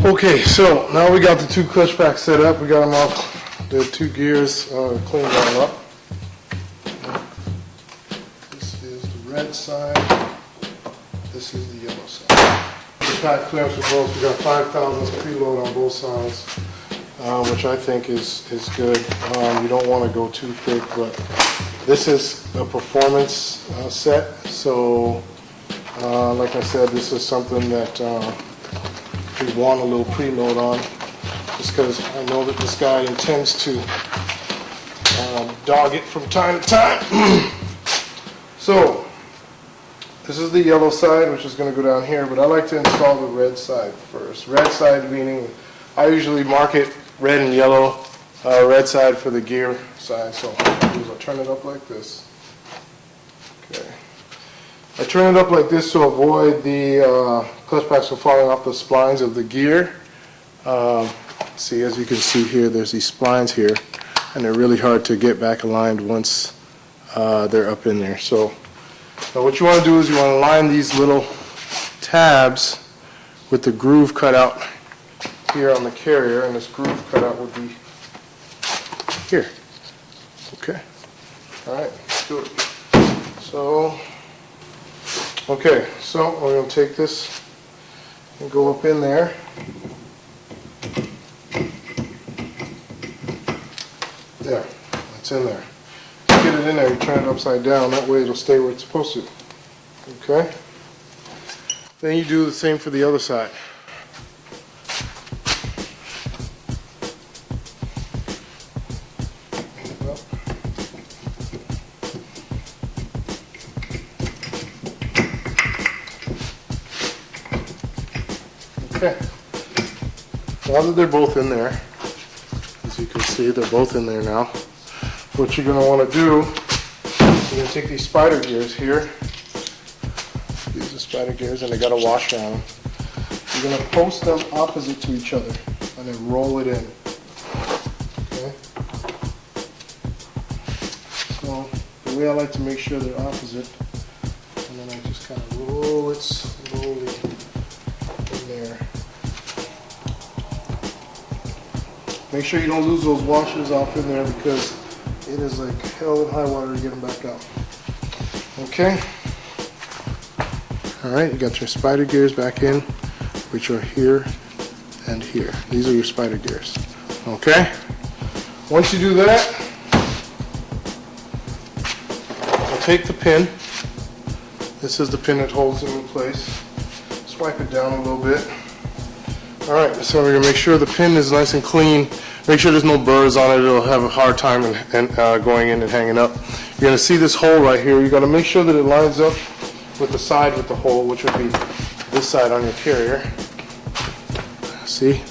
Okay, so now we got the two clutch packs set up. We got them all, the two gears cleaned all up. This is the red side. This is the yellow side. The pack clearance for both. We got 5 thousandths preload on both sides, which I think is good. You don't want to go too thick, but this is a performance set. So, like I said, this is something that we want a little preload on, just because I know that this guy intends to dog it from time to time. So this is the yellow side, which is going to go down here, but I like to install the red side first. Red side meaning I usually mark it red and yellow. Red side for the gear side. So what I'll do is I'll turn it up like this. Okay. I turn it up like this to avoid the clutch packs from falling off the splines of the gear. See, as you can see here, there's these splines here, and they're really hard to get back aligned once they're up in there. So now what you want to do is you want to line these little tabs with the groove cut out here on the carrier, and this groove cutout would be here. Okay. All right, let's do it. So. Okay, so we're going to take this and go up in there. There, it's in there. Get it in there, you turn it upside down, that way it'll stay where it's supposed to. Okay? Then you do the same for the other side. Okay, now that they're both in there, as you can see, they're both in there now. What you're going to want to do, you're going to take these spider gears here. These are spider gears, and they got a washer on them. You're going to post them opposite to each other, and then roll it in. Okay. So the way I like to make sure they're opposite, and then I just kind of roll it slowly in there. Make sure you don't lose those washers off in there, because it is like hell and high water to get them back out. Okay. Alright, you got your spider gears back in, which are here and here. These are your spider gears. Okay. Once you do that, I'll take the pin. This is the pin that holds them in place. Swipe it down a little bit. Alright, so we're going to make sure the pin is nice and clean. Make sure there's no burrs on it. It'll have a hard time going in and hanging up. You're going to see this hole right here. You've got to make sure that it lines up with the side with the hole, which would be this side on your carrier. See?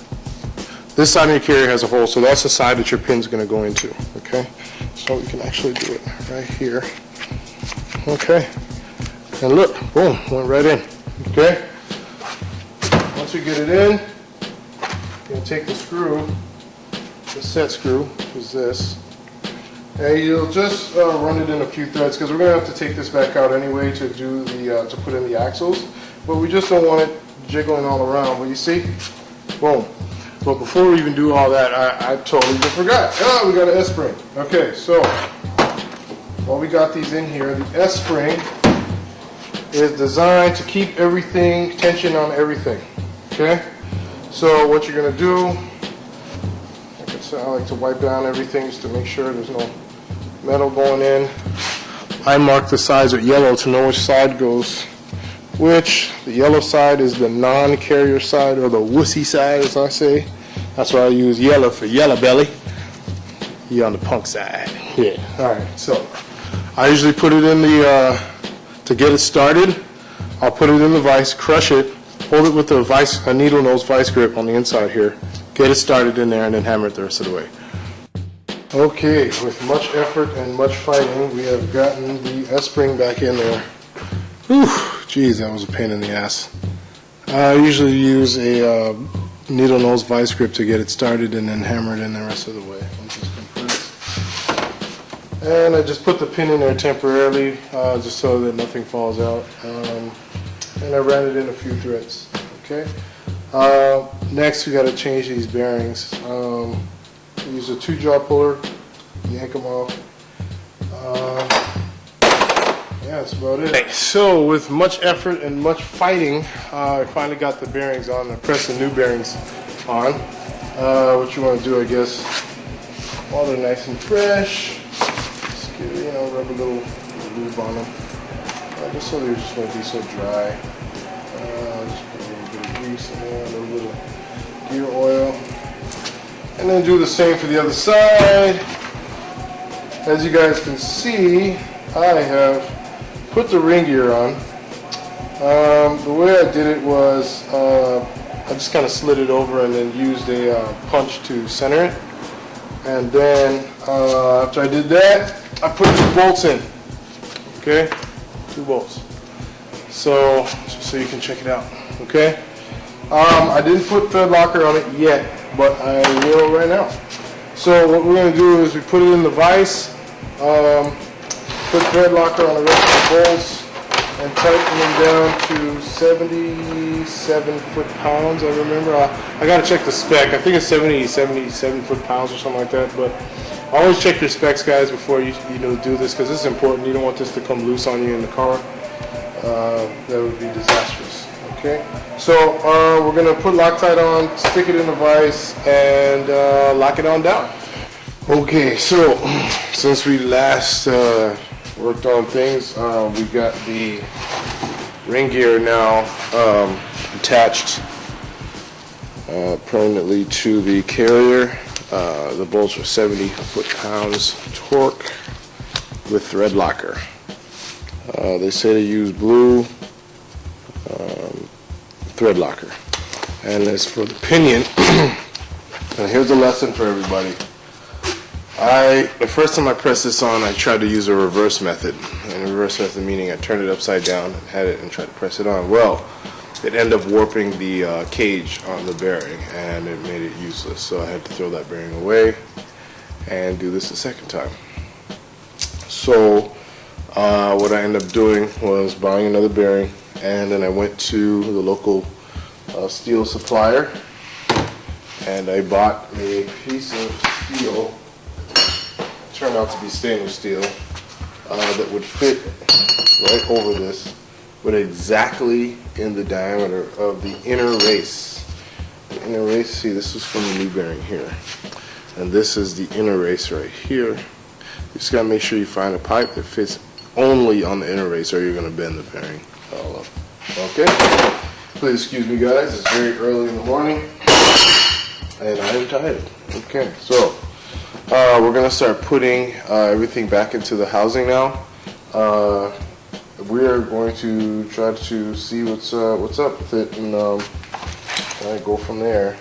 This side on your carrier has a hole, so that's the side that your pin's going to go into. Okay? So we can actually do it right here. Okay? And look, boom, went right in. Okay? Once we get it in, you're going to take the screw, the set screw, which is this, and you'll just run it in a few threads, because we're going to have to take this back out anyway to do the to put in the axles, but we just don't want it jiggling all around. But you see, boom. But before we even do all that, I totally just forgot. Oh, we got an S-spring. Okay, so while we got these in here, the S-spring is designed to keep everything, tension on everything. Okay, so what you're going to do, like I said, I like to wipe down everything just to make sure there's no metal going in. I mark the sides with yellow to know which side goes which. The yellow side is the non-carrier side, or the wussy side, as I say. That's why I use yellow for yellow belly. You on the punk side. Yeah. All right. So I usually put it in the to get it started. I'll put it in the vise, crush it, hold it with the vise, a needle nose vise grip on the inside here. Get it started in there, and then hammer it the rest of the way. Okay, with much effort and much fighting, we have gotten the S-spring back in there. Whew, geez, that was a pain in the ass. I usually use a needle nose vice grip to get it started and then hammer it in the rest of the way once it's compressed. And I just put the pin in there temporarily just so that nothing falls out. And I ran it in a few threads. Okay. Next, we got to change these bearings. Use a 2-jaw puller, yank them off. Yeah, that's about it. Okay, so with much effort and much fighting, I finally got the bearings on. I pressed the new bearings on. What you want to do, I guess, while they're nice and fresh, just give, rub a little lube on them, just so they just won't be so dry. Just put a little bit of grease in there, a little bit of gear oil, and then do the same for the other side. As you guys can see, I have put the ring gear on. The way I did it was I just kind of slid it over and then used a punch to center it. And then after I did that, I put 2 bolts in. Okay, 2 bolts. So just so you can check it out. Okay. I didn't put thread locker on it yet, but I will right now. So what we're going to do is we put it in the vise, put thread locker on the rest of the bolts, and tighten them down to 77 foot-pounds, I remember. I got to check the spec. I think it's 77 foot-pounds or something like that, but always check your specs, guys, before you do this, because this is important. You don't want this to come loose on you in the car. That would be disastrous. Okay, so we're going to put Loctite on, stick it in the vise, and lock it on down. Okay, so since we last worked on things, we got the ring gear now attached permanently to the carrier. The bolts are 70 foot-pounds torque with thread locker. They say to use blue thread locker. And as for the pinion, and here's a lesson for everybody. The first time I pressed this on, I tried to use a reverse method. And a reverse method meaning I turned it upside down and had it and tried to press it on. Well, it ended up warping the cage on the bearing and it made it useless. So I had to throw that bearing away and do this a second time. So what I ended up doing was buying another bearing, and then I went to the local steel supplier and I bought a piece of steel. Turned out to be stainless steel that would fit right over this, but exactly in the diameter of the inner race. The inner race, see, this is from the new bearing here, and this is the inner race right here. You just gotta make sure you find a pipe that fits only on the inner race, or you're gonna bend the bearing all up. Okay, please excuse me, guys. It's very early in the morning, and I am tired. Okay, so we're going to start putting everything back into the housing now. We are going to try to see what's up with it and go from there.